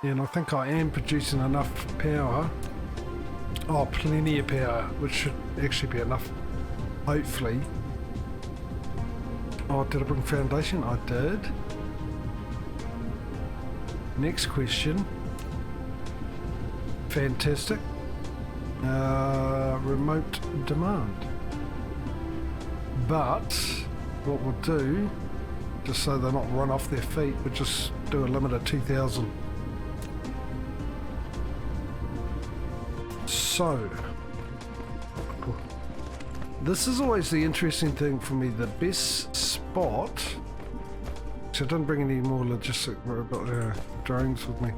And I think I am producing enough power. Oh, plenty of power, which should actually be enough, hopefully. Oh, did I bring foundation? I did. Next question. Fantastic. Remote demand. But what we'll do, just so they're not run off their feet, we'll just do a limit of 2,000. So, this is always the interesting thing for me. The best spot. So I didn't bring any more logistic drones with me.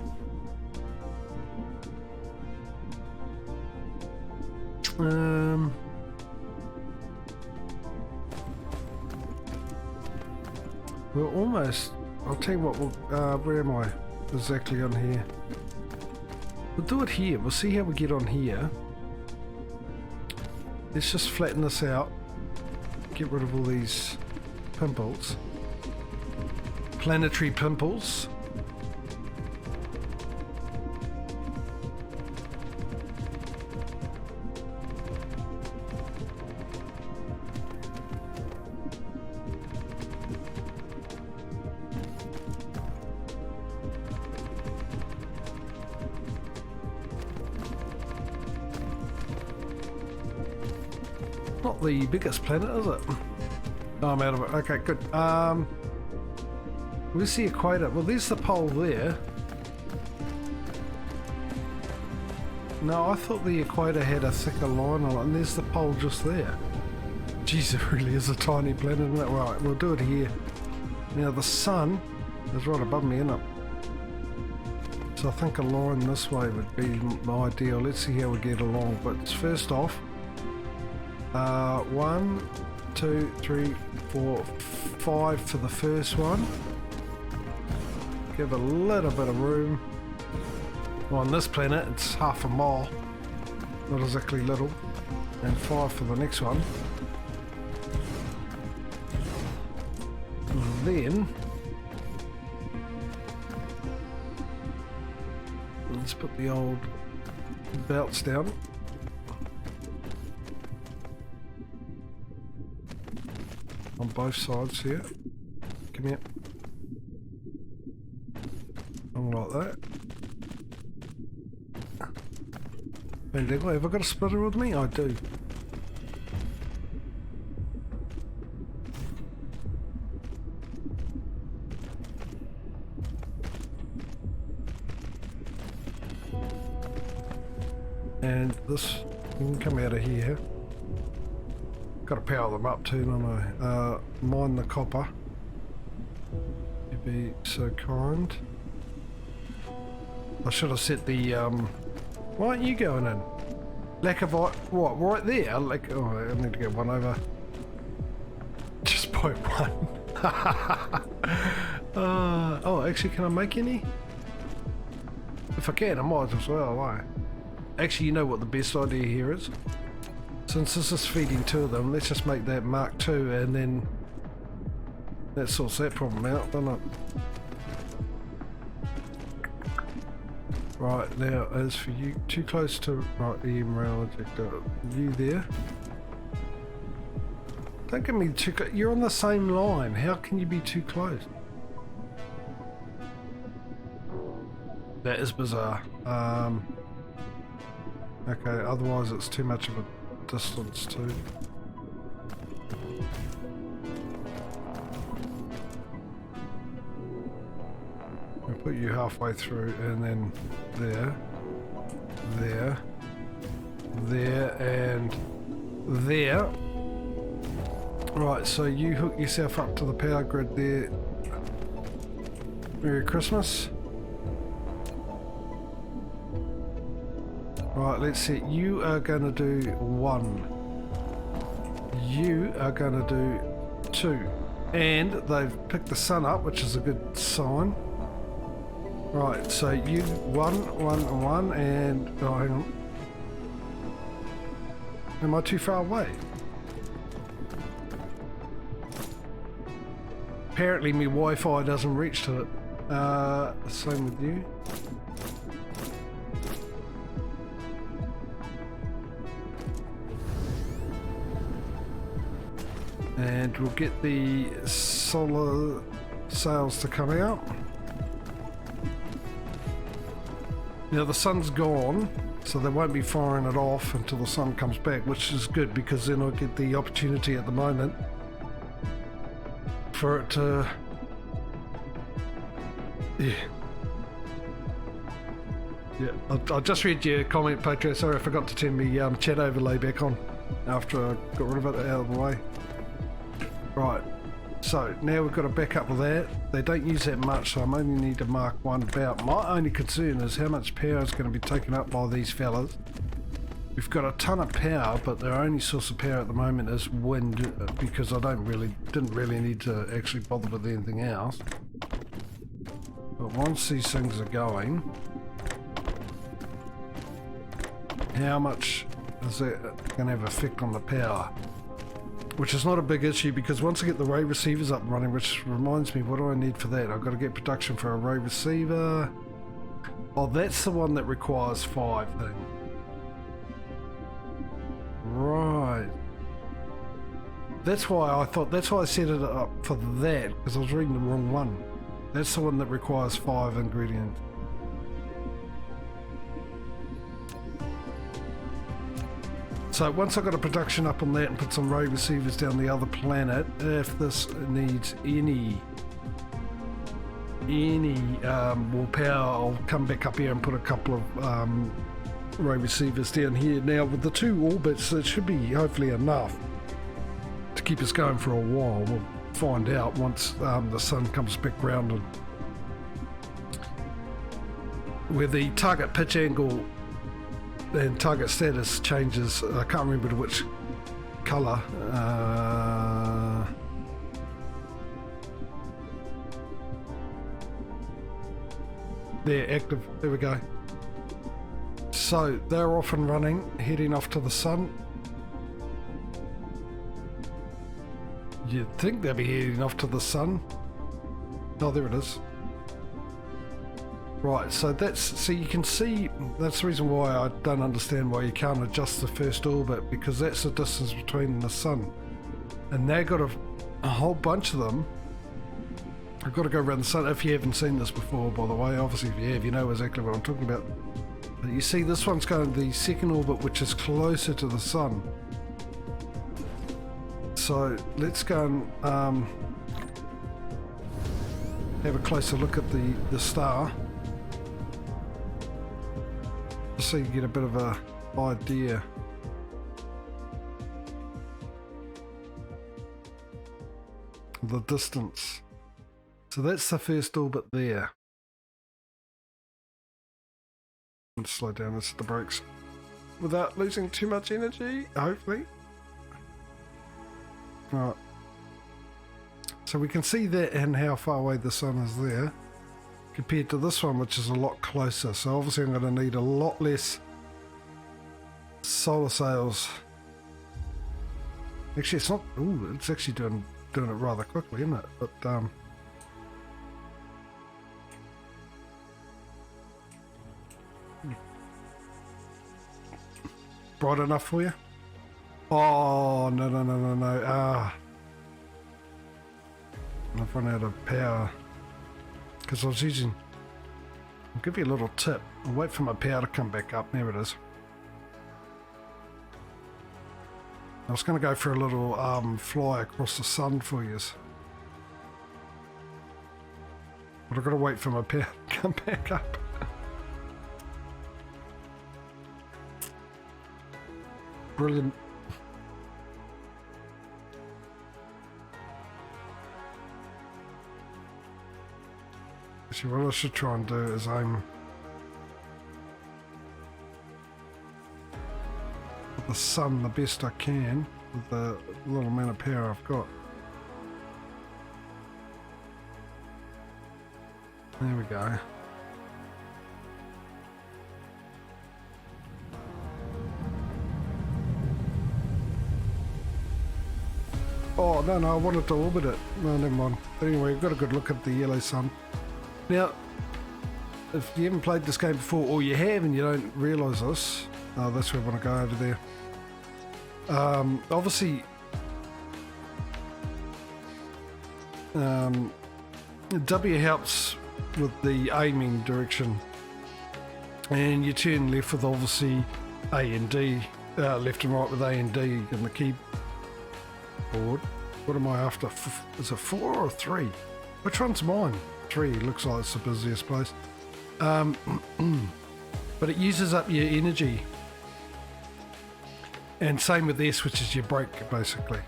We're almost. I'll tell you what. Where am I exactly on here? We'll do it here. We'll see how we get on here. Let's just flatten this out. Get rid of all these pimples. Planetary pimples. Not the biggest planet, is it? Oh, I'm out of it. Okay, good. Where's the equator? Well, there's the pole there. No, I thought the equator had a thicker line on it, and there's the pole just there. Jeez, it really is a tiny planet, isn't it? Right, we'll do it here. Now, the sun is right above me, isn't it? So I think a line this way would be my ideal. Let's see how we get along. But first off, 1, 2, 3, 4, 5 for the first one. Give a little bit of room. Well, on this planet, it's half a mile. Not exactly little. And 5 for the next one. And then let's put the old belts down. On both sides here. Come here. Like that. Bendigo, have I got a splitter with me? I do. And this can come out of here. Got to power them up too, don't I? Mine the copper. You'd be so kind. I should have set the, why aren't you going in? Lack of, what, right there? Like, oh, I need to get one over. Just by one. Oh, actually, can I make any? If I can, I might as well, why? Actually, you know what the best idea here is? Since this is feeding 2 of them, let's just make that Mark II, and then that sorts that problem out, doesn't it? Right, now as for you, too close to right EM rail ejector. You there? Don't get me too close. You're on the same line. How can you be too close? That is bizarre. Okay, otherwise it's too much of a distance too. I'll put you halfway through and then there, there, there, and there. Right, so you hook yourself up to the power grid there. Merry Christmas. Right, let's see. You are going to do 1. You are going to do 2. And they've picked the sun up, which is a good sign. Right, so you 1, 1, 1, and oh, hang on. Am I too far away? Apparently, my Wi-Fi doesn't reach to it. Same with you. And we'll get the solar sails to come out. Now the sun's gone, so they won't be firing it off until the sun comes back, which is good because then I'll get the opportunity at the moment for it to... Yeah. I just read your comment, Patrio. Sorry, I forgot to turn my chat overlay back on after I got rid of it out of the way. Right, so now we've got to back up with that. They don't use that much, so I only need to mark one about. My only concern is how much power is going to be taken up by these fellas. We've got a ton of power, but their only source of power at the moment is wind, because I didn't really need to actually bother with anything else. But once these things are going, how much is that going to have effect on the power? Which is not a big issue, because once I get the array receivers up and running, which reminds me, what do I need for that? I've got to get production for a array receiver. Oh, that's the one that requires 5 thing. Right. That's why I set it up for that, because I was reading the wrong one. That's the one that requires 5 ingredients. So once I've got a production up on that and put some array receivers down the other planet, if this needs any more power, I'll come back up here and put a couple of array receivers down here. Now with the 2 orbits, it should be hopefully enough to keep us going for a while. We'll find out once the sun comes back round and where the target pitch angle and target status changes. I can't remember which colour. They're active. There we go. So they're off and running, heading off to the sun. You'd think they'd be heading off to the sun. Oh, there it is. Right, so you can see, that's the reason why I don't understand why you can't adjust the first orbit, because that's the distance between the sun. And they've got a whole bunch of them. I've got to go around the sun. If you haven't seen this before, by the way, obviously if you have, you know exactly what I'm talking about. But you see this one's going to the second orbit, which is closer to the sun. So let's go and have a closer look at the star, so you get a bit of a idea. Of the distance. So that's the first orbit there. Let's slow down, let's hit the brakes without losing too much energy, hopefully. Right. So we can see that and how far away the sun is there compared to this one, which is a lot closer. So obviously I'm going to need a lot less solar sails. Actually, it's not. Ooh, it's actually doing it rather quickly, isn't it? But bright enough for you? Oh no! I've run out of power because I was using. I'll give you a little tip. I'll wait for my power to come back up. There it is. I was going to go for a little fly across the sun for you, but I've got to wait for my power to come back up. Brilliant. Actually, what I should try and do is aim at the sun the best I can with the little amount of power I've got. There we go. Oh, no, I wanted to orbit it. No, never mind. But anyway, we've got a good look at the yellow sun. Now, if you haven't played this game before, or you have and you don't realise this, oh, that's where I want to go over there. Obviously, W helps with the aiming direction, and you turn left with obviously A and D, left and right with A and D in the keyboard. What am I after? Is it 4 or 3? Which one's mine? 3, looks like it's the busiest place. But it uses up your energy. And same with S, which is your brake, basically.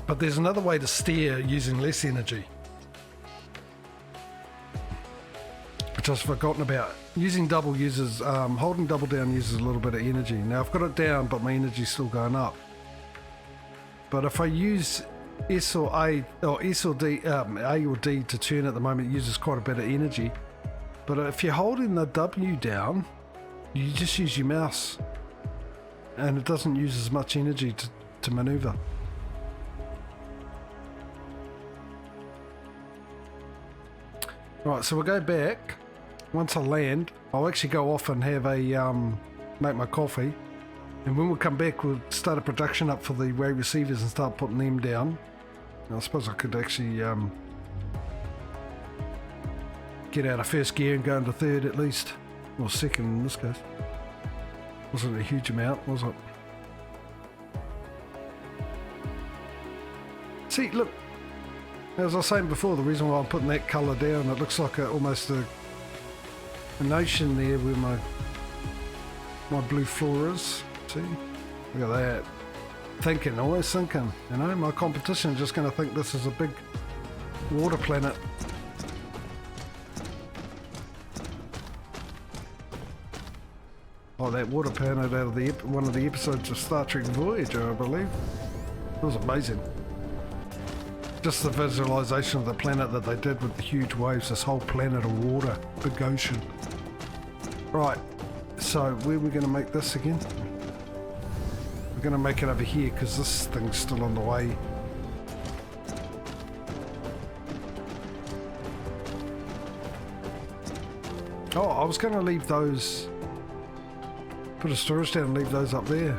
But there's another way to steer using less energy, which I've forgotten about. Using double uses, holding double down uses a little bit of energy. Now I've got it down, but my energy's still going up. But if I use S or A, or S or D, A or D to turn at the moment, it uses quite a bit of energy. But if you're holding the W down, you just use your mouse, and it doesn't use as much energy to maneuver. Right, so we'll go back. Once I land, I'll actually go off and have a make my coffee, and when we come back, we'll start a production up for the way receivers and start putting them down. I suppose I could actually get out of first gear and go into third at least, or second in this case. Wasn't a huge amount, was it? See, look, as I was saying before, the reason why I'm putting that colour down, it looks like almost an ocean there where my blue floor is. See, look at that. Thinking, always thinking, you know, my competition is just going to think this is a big water planet. Oh, that water planet out of one of the episodes of Star Trek Voyager, I believe. It was amazing. Just the visualization of the planet that they did with the huge waves, this whole planet of water, big ocean. Right, so where are we going to make this again? We're going to make it over here because this thing's still on the way. Oh, I was going to leave those, put a storage down and leave those up there.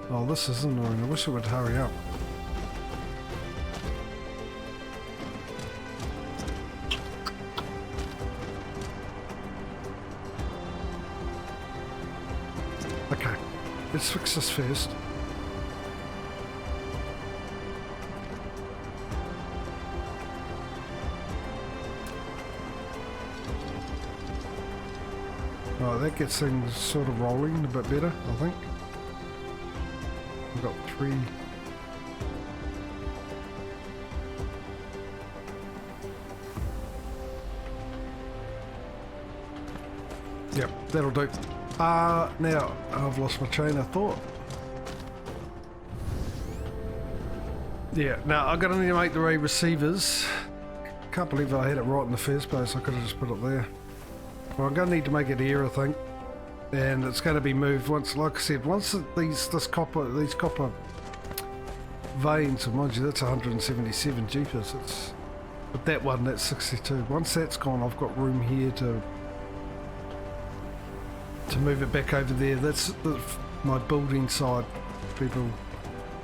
Oh, this is annoying. I wish it would hurry up. Okay, let's fix this first. Oh, that gets things sort of rolling a bit better, I think. We've got 3. Yep, that'll do. Now, I've lost my train of thought. Yeah, now I'm going to need to make the array receivers. Can't believe I had it right in the first place. I could have just put it there. Well, I'm going to need to make it here, I think. And it's going to be moved once, like I said, once these copper veins, and mind you, that's 177 jeepers. But that one, that's 62. Once that's gone, I've got room here to move it back over there. That's my building side, people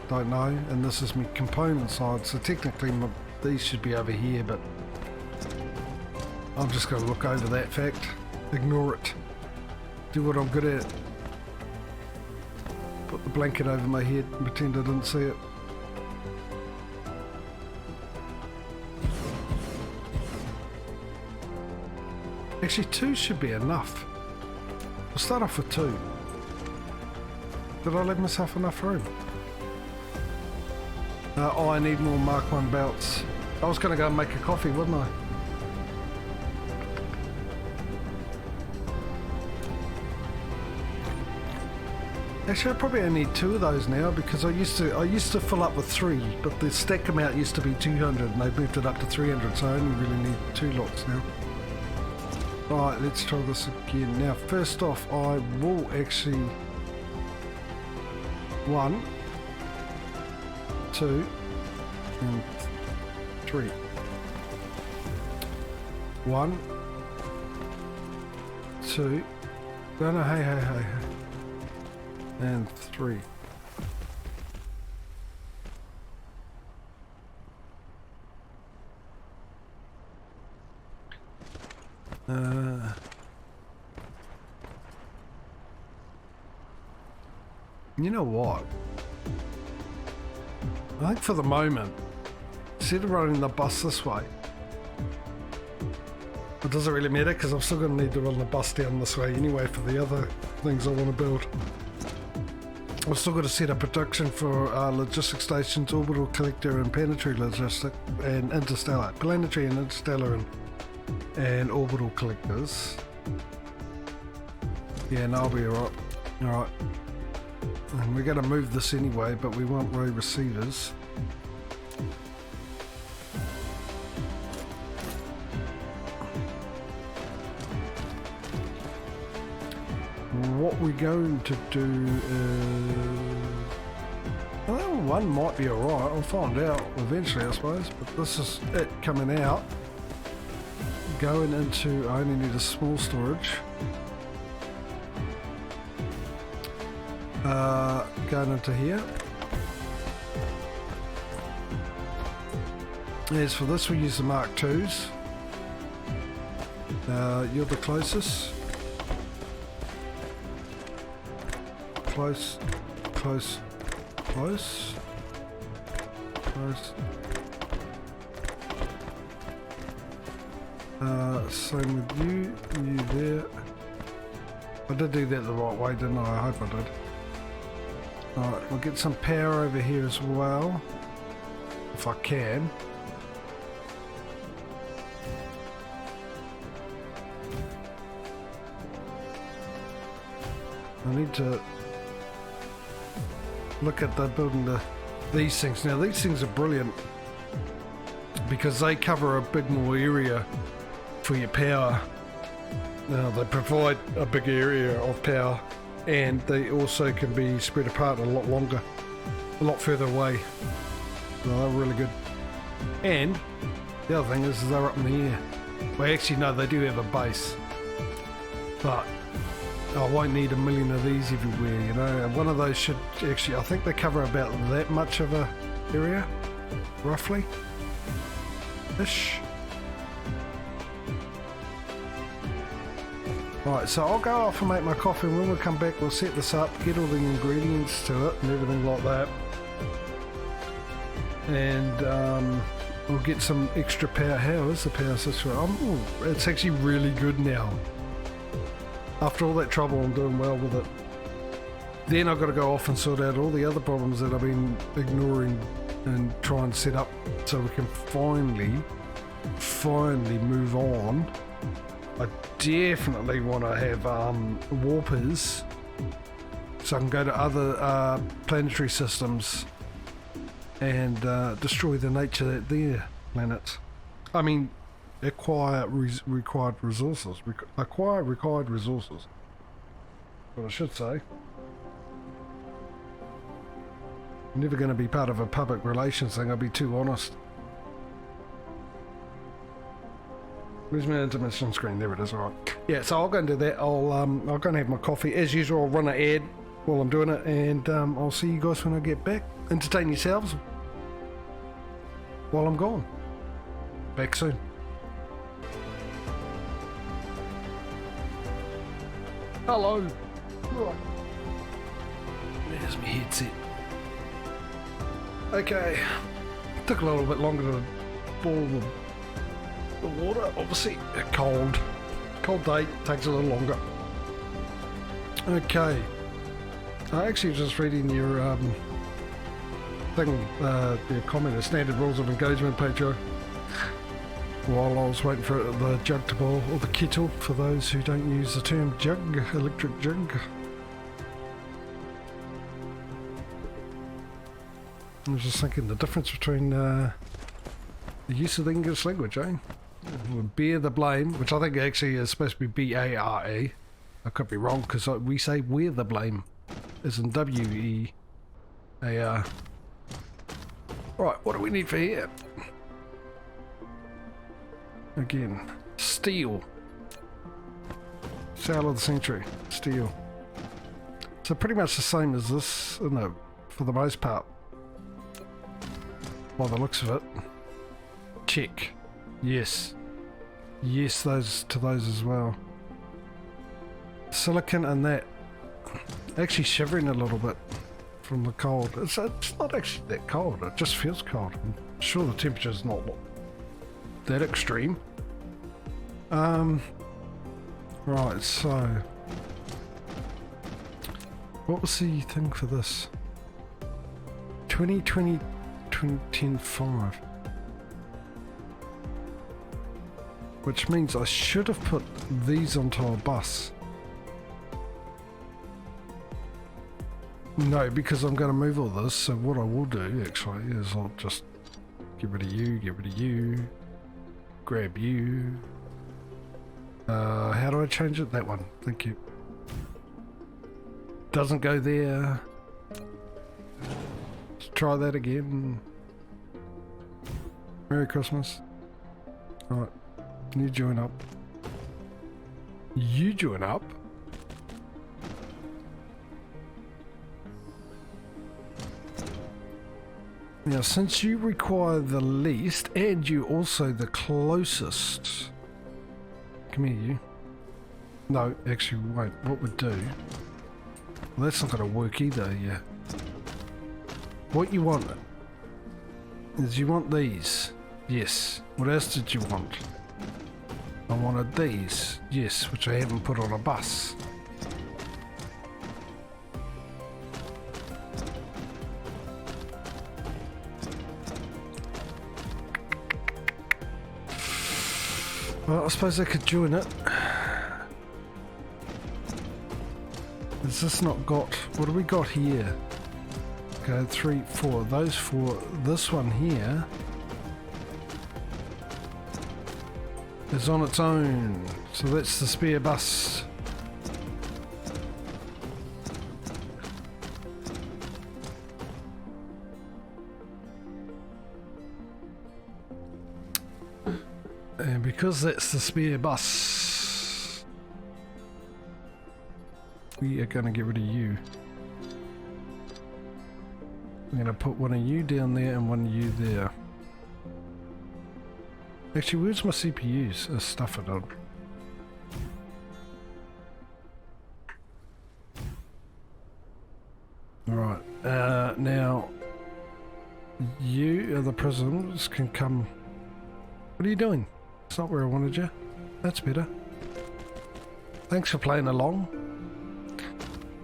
don't know, and this is my component side, so technically these should be over here, but I'm just going to look over that fact, ignore it, do what I'm good at, put the blanket over my head and pretend I didn't see it. Actually 2 should be enough. We'll start off with 2. Did I leave myself enough room? Oh, I need more Mark 1 belts. I was going to go and make a coffee, wasn't I? Actually, I probably only need 2 of those now because I used to fill up with 3, but the stack amount used to be 200 and they've moved it up to 300, so I only really need 2 lots now. Alright, let's try this again. Now, first off, I will actually 1, 2, and 3. 1, 2. No, hey. And 3. You know what? I think for the moment, instead of running the bus this way, it doesn't really matter because I'm still going to need to run the bus down this way anyway for the other things I want to build. I've still got to set up production for logistic stations, orbital collector and planetary logistic and interstellar. Planetary and interstellar and orbital collectors. Yeah, and I'll be alright. Alright. And we're going to move this anyway, but we want row receivers. What we're going to do is... Well, one might be alright. I'll find out eventually, I suppose. But this is it coming out. Going into... I only need a small storage. Going into here. As for this, we use the Mark IIs. You're the closest. Close. Same with you there. I did do that the right way, didn't I? I hope I did. Alright, we'll get some power over here as well, if I can. I need to look at building these things. Now these things are brilliant because they cover a big more area for your power. Now they provide a big area of power and they also can be spread apart a lot longer, a lot further away. So they're really good. And the other thing is they're up in the air. Well actually no, they do have a base, but I won't need a million of these everywhere, you know. And one of those should actually, I think they cover about that much of a area, roughly, ish. Right, so I'll go off and make my coffee, and when we come back we'll set this up, get all the ingredients to it and everything like that. And we'll get some extra power. How is the power situation? It's actually really good now. After all that trouble, I'm doing well with it. Then I've got to go off and sort out all the other problems that I've been ignoring and try and set up so we can finally move on. I definitely want to have warpers so I can go to other planetary systems and destroy the nature of their planets. I mean, acquire required resources. Acquire required resources. What I should say. I'm never going to be part of a public relations thing, I'll be too honest. Where's my intermission screen? There it is, alright. Yeah, so I'll go and do that. I'll go and have my coffee. As usual, I'll run an ad while I'm doing it, and I'll see you guys when I get back. Entertain yourselves while I'm gone. Back soon. Hello. Right. There's my headset. Okay. Took a little bit longer to boil the water. Obviously, cold day takes a little longer. Okay. I actually just reading your thing, your comment, the standard rules of engagement page. While I was waiting for the jug to boil, or the kettle, for those who don't use the term jug, electric jug. I was just thinking the difference between the use of the English language, eh? Bear the blame, which I think actually is supposed to be B-A-R-E. I could be wrong, because we say wear the blame, as in W-E-A-R. Right, what do we need for here? again. Steel. Sale of the century. Steel. So pretty much the same as this, no, for the most part. By the looks of it. Check. Yes. Yes, those to those as well. Silicon and that. Actually shivering a little bit from the cold. It's not actually that cold, it just feels cold. I'm sure the temperature's not that extreme. Right, so what was the thing for this? 2020 2010-5, which means I should have put these onto a bus. No, because I'm going to move all this, so what I will do actually is I'll just get rid of you, grab you. How do I change it? That one, thank you. Doesn't go there. Let's try that again. Merry Christmas. Alright, you join up. You join up? Now, since you require the least, and you also the closest... Come here, you. No, actually, wait, what we'd do... Well, that's not going to work either, yeah. What you want is you want these. Yes. What else did you want? I wanted these. Yes, which I haven't put on a bus. Well, I suppose I could join it. Has this not got... What have we got here? Okay, 3, 4. Those 4. This one here is on its own. So that's the spare bus. And because that's the spare bus, we are going to get rid of you. I'm going to put one of you down there and one of you there. Actually, where's my CPUs? Stuff it on. Alright, now you, the prisms, can come. What are you doing? It's not where I wanted you. That's better. Thanks for playing along.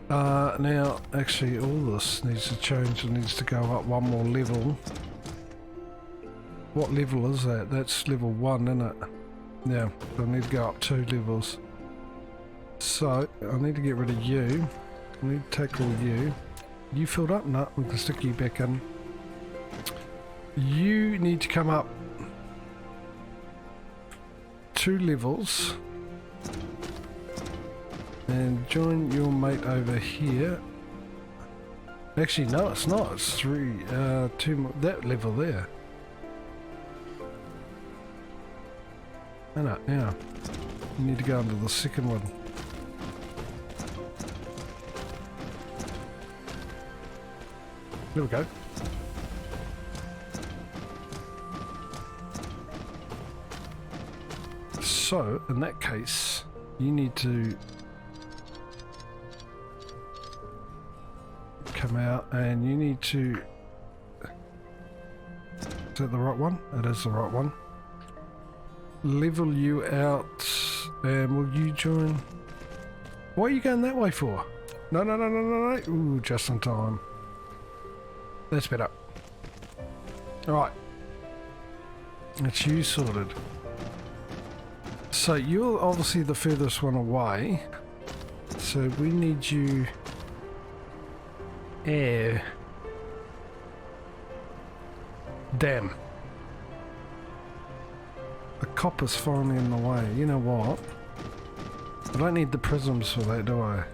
Now, actually, all this needs to change. It needs to go up one more level. What level is that? That's level 1, isn't it? Yeah, I need to go up 2 levels. So, I need to get rid of you. I need to take all you. You filled up? No, we can stick you back in. You need to come up 2 levels. And join your mate over here. Actually, no, it's not. It's 3, 2 more. That level there. No, now. You need to go into the second one. There we go. So, in that case, you need to come out and you need to... Is that the right one? It is the right one. Level you out and will you join? Why are you going that way for? No, no, no, no, no, no. Ooh, just in time. That's better. Alright. It's you sorted. So you're obviously the furthest one away. So we need you... Air. Damn. The copper's finally in the way. You know what? I don't need the prisms for that, do I?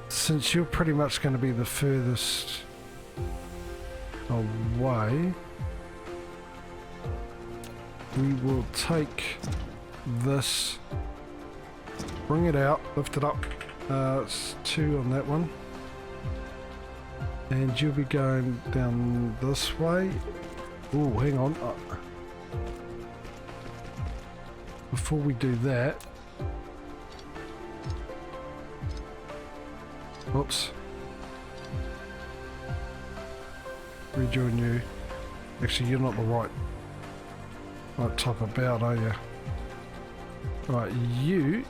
Since you're pretty much going to be the furthest away, we will take this, bring it out, lift it up. It's 2 on that one. And you'll be going down this way. Oh, hang on. Before we do that, oops. Rejoin you. Actually, you're not the right type of bout, are you? Right, you.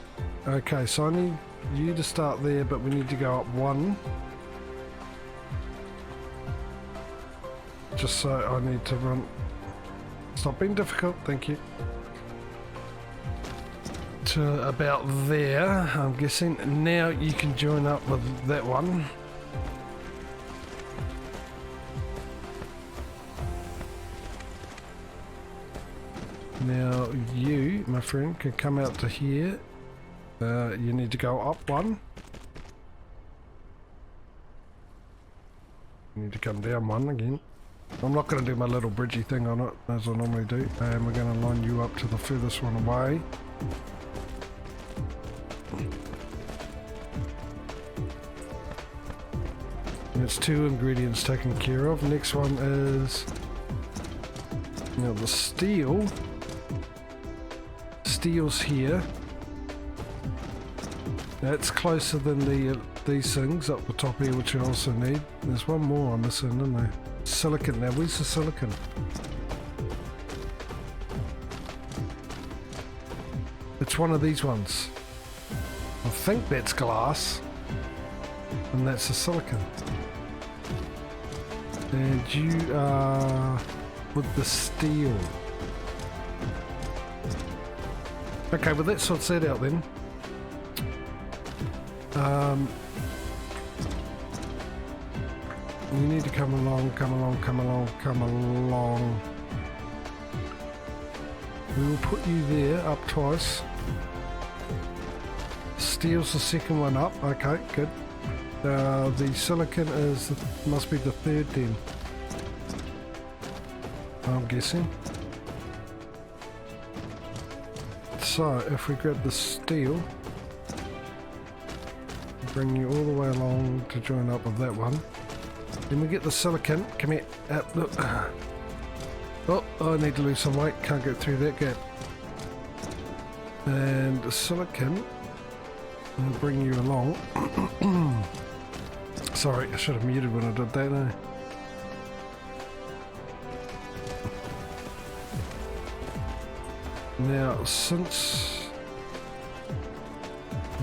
Okay, so I need you to start there, but we need to go up 1. Just so I need to run. Stop being difficult, thank you. To about there, I'm guessing. Now you can join up with that one. Now you, my friend, can come out to here. You need to go up 1. You need to come down 1 again. I'm not going to do my little bridgey thing on it as I normally do, and we're going to line you up to the furthest one away. That's 2 ingredients taken care of. Next one is now the steel. Steel's here. That's closer than these things up the top here, which I also need. There's one more I'm missing, isn't there? Silicon. Now, where's the silicon? It's one of these ones. I think that's glass, and that's the silicon. And you are with the steel. Okay, well that sorts that out then. You need to come along. We will put you there, up twice. Steel's the second one up. Okay, good. The silicon must be the 3rd then, I'm guessing. So if we grab the steel, bring you all the way along to join up with that one. Then we get the silicon. Come here. Look. Oh, I need to lose some weight. Can't get through that gap. And the silicon will bring you along. Sorry, I should have muted when I did that, eh? Now, since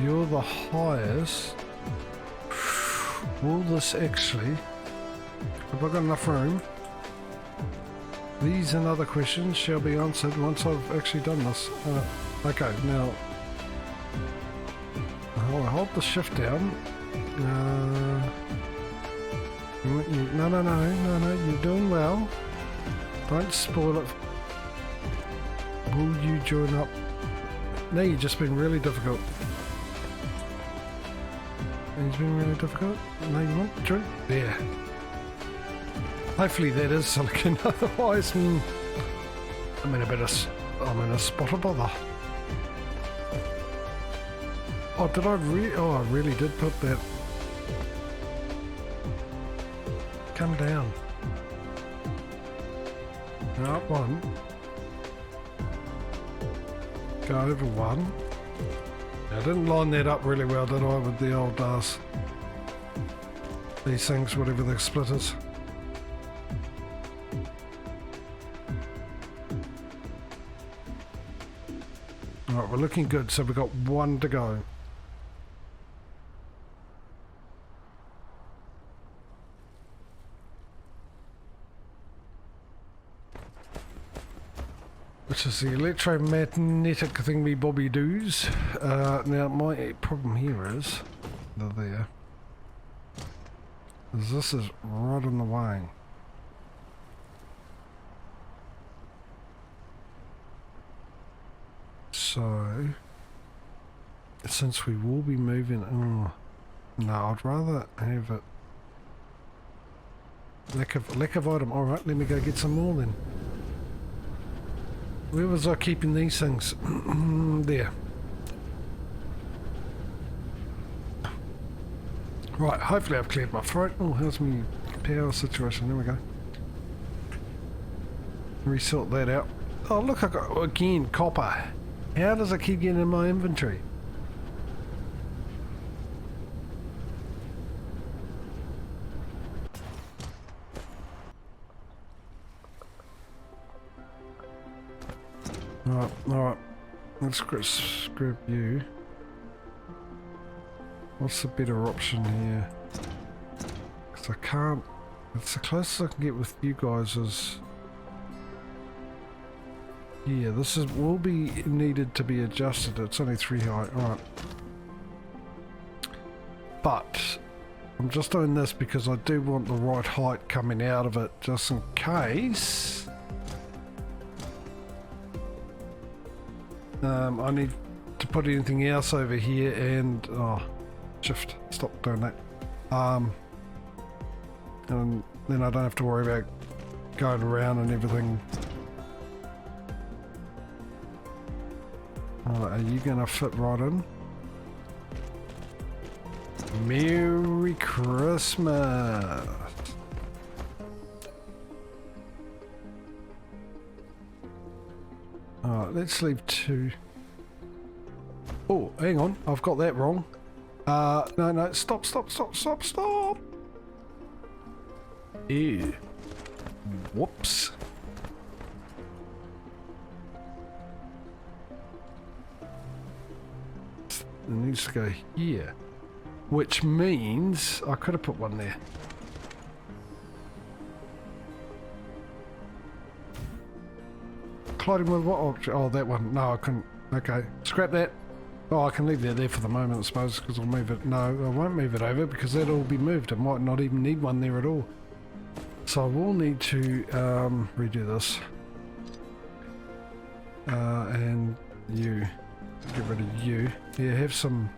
you're the highest, will this actually, have I got enough room? These and other questions shall be answered once I've actually done this. Okay, now, I'll hold the shift down. No, you're doing well. Don't spoil it. Will you join up? No, you've just been really difficult. It's been really difficult. No, you won't join. There. Hopefully that is silicon. Otherwise, I'm in a spot of bother. Oh, did I really? Oh, I really did put that. Come down. Now up 1. Go over 1. I didn't line that up really well, did I, with the old these things, whatever the split is. Alright, we're looking good, so we've got 1 to go. Which is the electromagnetic thingy bobby doos. Now my problem here is this is right in the way. So since we will be moving, no, I'd rather have it. Lack of item. All right, let me go get some more then. Where was I keeping these things? There. Right, hopefully I've cleared my throat. Oh, how's my power situation? There we go. Resort that out. Oh look, I got, again, copper. How does it keep getting in my inventory? Alright. Let's grab you. What's the better option here? Because I can't... It's the closest I can get with you guys is... Yeah, this is will be needed to be adjusted. It's only 3 height. Alright. But... I'm just doing this because I do want the right height coming out of it, just in case... I need to put anything else over here and... Oh, shift. Stop doing that. And then I don't have to worry about going around and everything. Are you going to fit right in? Merry Christmas! Alright, let's leave 2. Oh, hang on, I've got that wrong. No, stop. Ew. Whoops. It needs to go here. Which means I could have put one there. Colliding with what object? Oh, that one. No, I couldn't. Okay, scrap that. Oh, I can leave that there for the moment, I suppose, because I'll move it. No, I won't move it over because that'll all be moved. I might not even need one there at all. So I will need to redo this. And you. Get rid of you. Yeah, have some...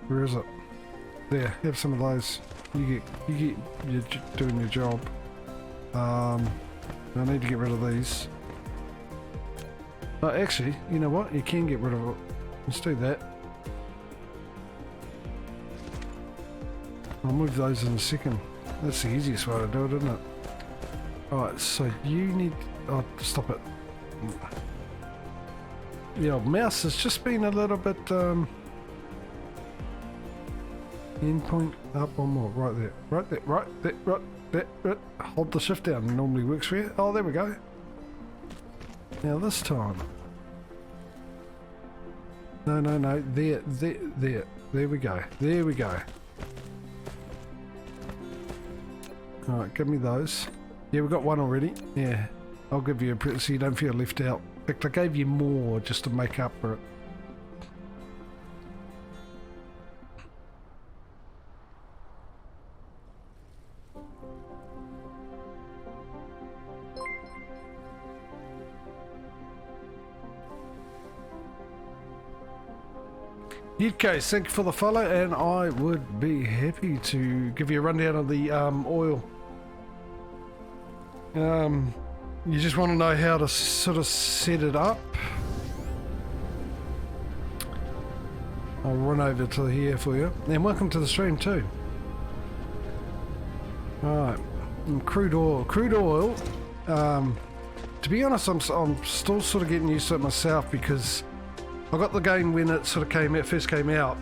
Where is it? There, have some of those. You're doing your job. I need to get rid of these. Oh, actually, you know what? You can get rid of it. Let's do that. I'll move those in a second. That's the easiest way to do it, isn't it? Alright, so you need... Oh, stop it. The old mouse has just been a little bit... Endpoint up one more. Right there. Right there. Hold the shift down. It normally works for you. Oh, there we go. Now this time. No. There we go. There we go. Alright, give me those. Yeah, we got one already. Yeah. I'll give you a so you don't feel left out. In fact, I gave you more just to make up for it. Okay, thank you for the follow, and I would be happy to give you a rundown of the oil. You just want to know how to sort of set it up. I'll run over to here for you, and welcome to the stream too. Alright, crude oil. To be honest, I'm still sort of getting used to it myself because I got the game when it sort of first came out,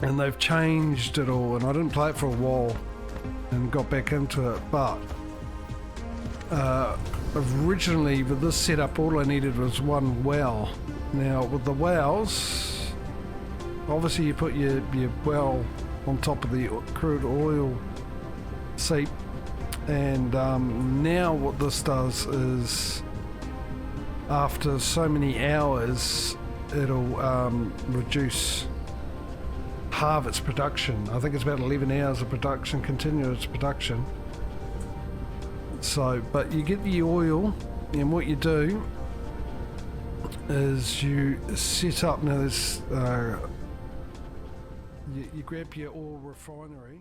and they've changed it all, and I didn't play it for a while and got back into it, but originally with this setup all I needed was one well. Now with the wells, obviously you put your well on top of the crude oil seep, and now what this does is after so many hours it'll halve its production. I think it's about 11 hours of production, continuous production. So, but you get the oil, and what you do is you set up, now there's, you grab your oil refinery,